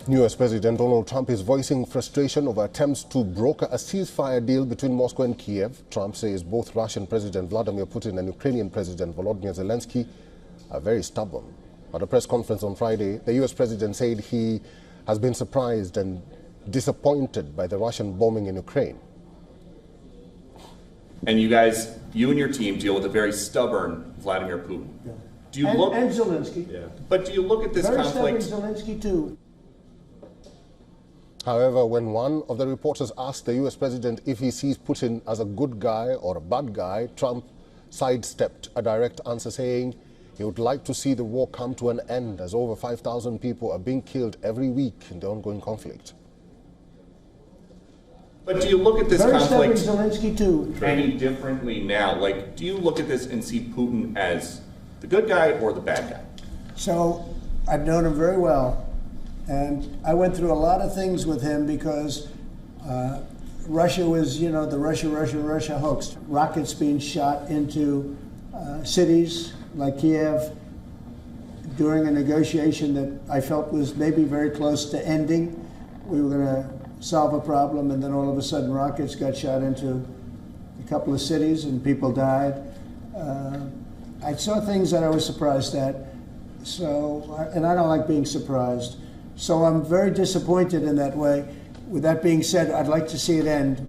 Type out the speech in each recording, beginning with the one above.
US President Donald Trump is voicing frustration over attempts to broker a ceasefire deal between Moscow and Kiev. Trump says both Russian President Vladimir Putin and Ukrainian President Volodymyr Zelensky are very stubborn. At a press conference on Friday, the US President said he has been surprised and disappointed by the Russian bombing in Ukraine. And you guys, you and your team deal with a very stubborn Vladimir Putin. Yeah. Do you and look? And Zelensky. Yeah. But do you look at this very conflict? Stubborn Zelensky too. However, when one of the reporters asked the US President if he sees Putin as a good guy or a bad guy, Trump sidestepped a direct answer saying he would like to see the war come to an end as over 5,000 people are being killed every week in the ongoing conflict. But do you look at this very conflict Zelensky too. any differently now? Like, do you look at this and see Putin as the good guy or the bad guy? So I've known him very well. And I went through a lot of things with him because Russia was, you know, the Russia hoax. Rockets being shot into cities like Kiev during a negotiation that I felt was maybe very close to ending. We were going to solve a problem, and then all of a sudden rockets got shot into a couple of cities and people died. I saw things that I was surprised at. So, and I don't like being surprised. So I'm very disappointed in that way. With that being said, I'd like to see it end.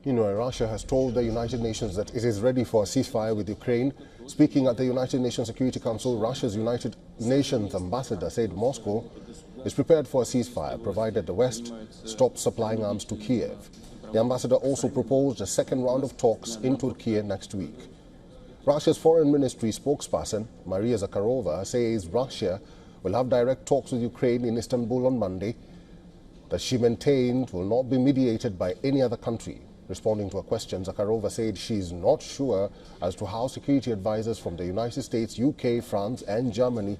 Russia has told the United Nations that it is ready for a ceasefire with Ukraine. Speaking at the United Nations Security Council, Russia's United Nations ambassador said Moscow is prepared for a ceasefire, provided the West stops supplying arms to Kiev. The ambassador also proposed a second round of talks in Turkey next week. Russia's Foreign Ministry spokesperson, Maria Zakharova, says Russia will have direct talks with Ukraine in Istanbul on Monday that she maintained will not be mediated by any other country. Responding to a question, Zakharova said she's not sure as to how security advisors from the United States, UK, France and Germany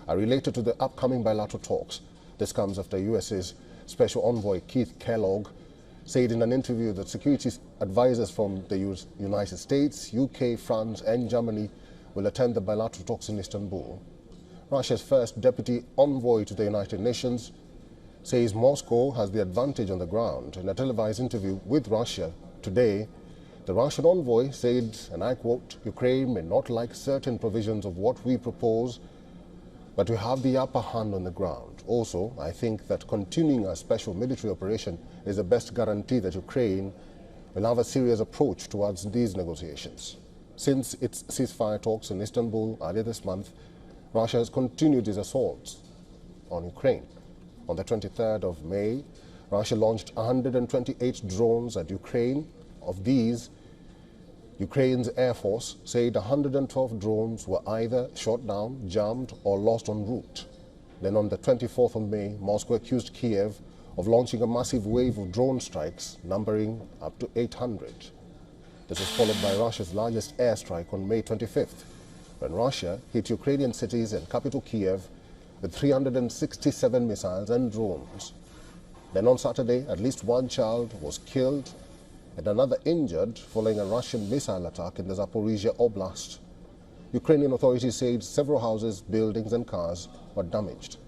are related to the upcoming bilateral talks. This comes after US's Special Envoy Keith Kellogg said in an interview that security advisors from the United States, UK, France and Germany will attend the bilateral talks in Istanbul. Russia's first deputy envoy to the United Nations says Moscow has the advantage on the ground. In a televised interview with Russia today, the Russian envoy said, and I quote, "Ukraine may not like certain provisions of what we propose, but we have the upper hand on the ground. Also, I think that continuing a special military operation is the best guarantee that Ukraine will have a serious approach towards these negotiations." Since its ceasefire talks in Istanbul earlier this month, Russia has continued its assaults on Ukraine. On the 23rd of May, Russia launched 128 drones at Ukraine. Of these, Ukraine's Air Force said 112 drones were either shot down, jammed, or lost en route. Then on the 24th of May, Moscow accused Kiev of launching a massive wave of drone strikes, numbering up to 800. This was followed by Russia's largest airstrike on May 25th, when Russia hit Ukrainian cities and capital Kiev with 367 missiles and drones. Then on Saturday, at least one child was killed and another injured following a Russian missile attack in the Zaporizhia Oblast. Ukrainian authorities said several houses, buildings and cars were damaged.